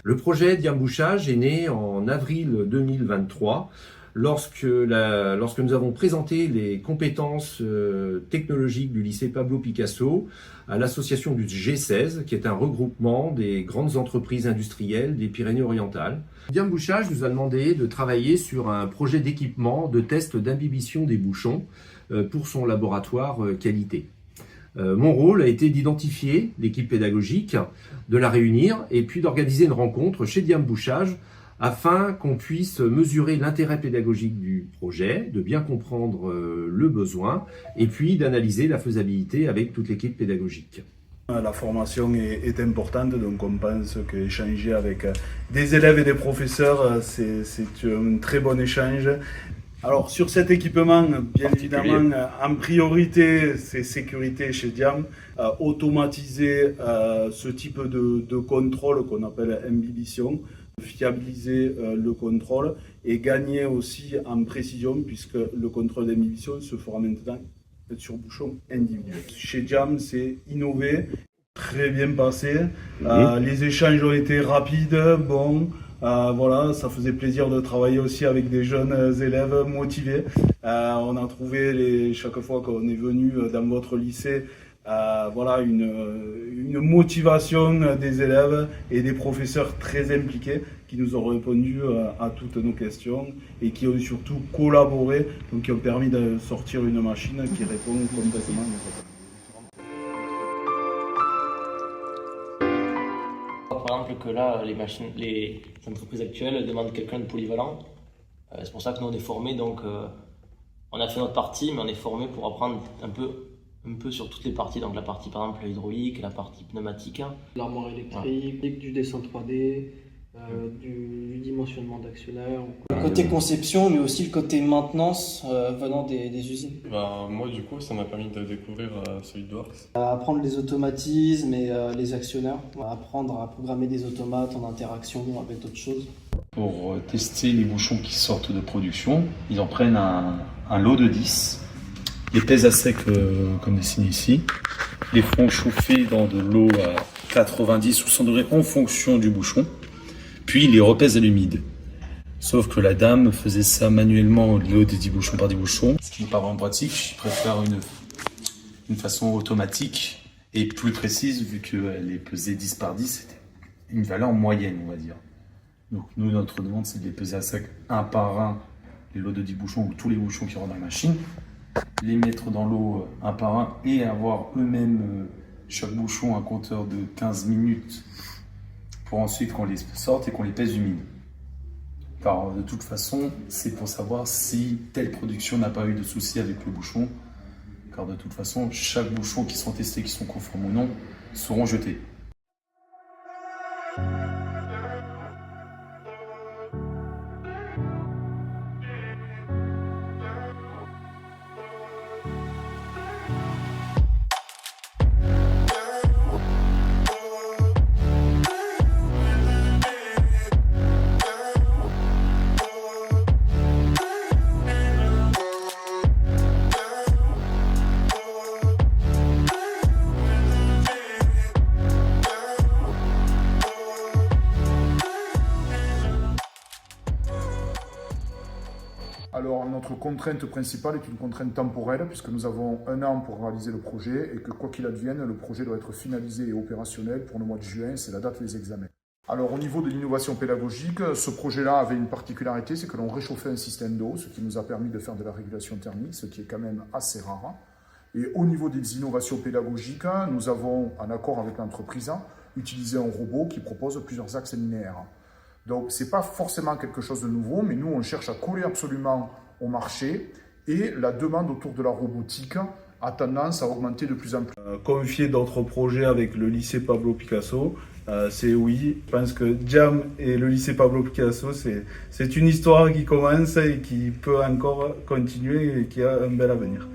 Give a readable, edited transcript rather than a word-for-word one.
Le projet Diambouchage est né en avril 2023 lorsque nous avons présenté les compétences technologiques du lycée Pablo Picasso à l'association du G16, qui est un regroupement des grandes entreprises industrielles des Pyrénées-Orientales. Diambouchage nous a demandé de travailler sur un projet d'équipement de test d'imbibition des bouchons pour son laboratoire qualité. Mon rôle a été d'identifier l'équipe pédagogique, de la réunir et puis d'organiser une rencontre chez Diambouchage afin qu'on puisse mesurer l'intérêt pédagogique du projet, de bien comprendre le besoin et puis d'analyser la faisabilité avec toute l'équipe pédagogique. La formation est importante, donc on pense qu'échanger avec des élèves et des professeurs, c'est un très bon échange. Alors sur cet équipement, bien évidemment, en priorité, c'est sécurité chez Diam, automatiser ce type de contrôle qu'on appelle imbibition, fiabiliser le contrôle et gagner aussi en précision puisque le contrôle d'imbibition se fera maintenant sur bouchon individuel. Chez Diam, c'est innové, très bien passé, les échanges ont été rapides, bons. Voilà, ça faisait plaisir de travailler aussi avec des jeunes élèves motivés. On a trouvé chaque fois qu'on est venu dans votre lycée, voilà, une motivation des élèves et des professeurs très impliqués qui nous ont répondu à toutes nos questions et qui ont surtout collaboré, donc qui ont permis de sortir une machine qui répond complètement à nos attentes. Par exemple que là, les entreprises actuelles demandent quelqu'un de polyvalent. C'est pour ça que nous on est formés, donc on a fait notre partie, mais on est formés pour apprendre un peu sur toutes les parties. Donc la partie par exemple hydraulique, la partie pneumatique. L'armoire électrique, du dessin 3D, du dimensionnement d'actionnaires. Le côté conception, mais aussi le côté maintenance venant des usines. Moi, du coup, ça m'a permis de découvrir SolidWorks. Apprendre les automatismes et les actionneurs. Apprendre à programmer des automates en interaction avec d'autres choses. Pour tester les bouchons qui sortent de production, ils en prennent un lot de 10. Les pèsent à sec comme dessiné ici. Les font chauffer dans de l'eau à 90 ou 100 degrés en fonction du bouchon. Puis ils les repèsent à l'humide. Sauf que la dame faisait ça manuellement au lieu des 10 bouchons par 10 bouchons. Ce qui n'est pas vraiment pratique, je préfère une façon automatique et plus précise vu qu'elle est pesée 10 par 10, c'était une valeur moyenne on va dire. Donc nous notre demande c'est de les peser à sec un par un, les lots de 10 bouchons ou tous les bouchons qui rentrent dans la machine, les mettre dans l'eau un par un et avoir eux-mêmes chaque bouchon un compteur de 15 minutes pour ensuite qu'on les sorte et qu'on les pèse humides. Car de toute façon, c'est pour savoir si telle production n'a pas eu de souci avec le bouchon. Car de toute façon, chaque bouchon qui sont testés, qui sont conformes ou non, seront jetés. Alors, notre contrainte principale est une contrainte temporelle, puisque nous avons 1 an pour réaliser le projet et que, quoi qu'il advienne, le projet doit être finalisé et opérationnel pour le mois de juin, c'est la date des examens. Alors, au niveau de l'innovation pédagogique, ce projet-là avait une particularité, c'est que l'on réchauffait un système d'eau, ce qui nous a permis de faire de la régulation thermique, ce qui est quand même assez rare. Et au niveau des innovations pédagogiques, nous avons, en accord avec l'entreprise, utilisé un robot qui propose plusieurs axes linéaires. Donc, ce n'est pas forcément quelque chose de nouveau, mais nous, on cherche à coller absolument au marché et la demande autour de la robotique a tendance à augmenter de plus en plus. Confier d'autres projets avec le lycée Pablo Picasso, c'est oui. Je pense que Diam et le lycée Pablo Picasso, c'est une histoire qui commence et qui peut encore continuer et qui a un bel avenir.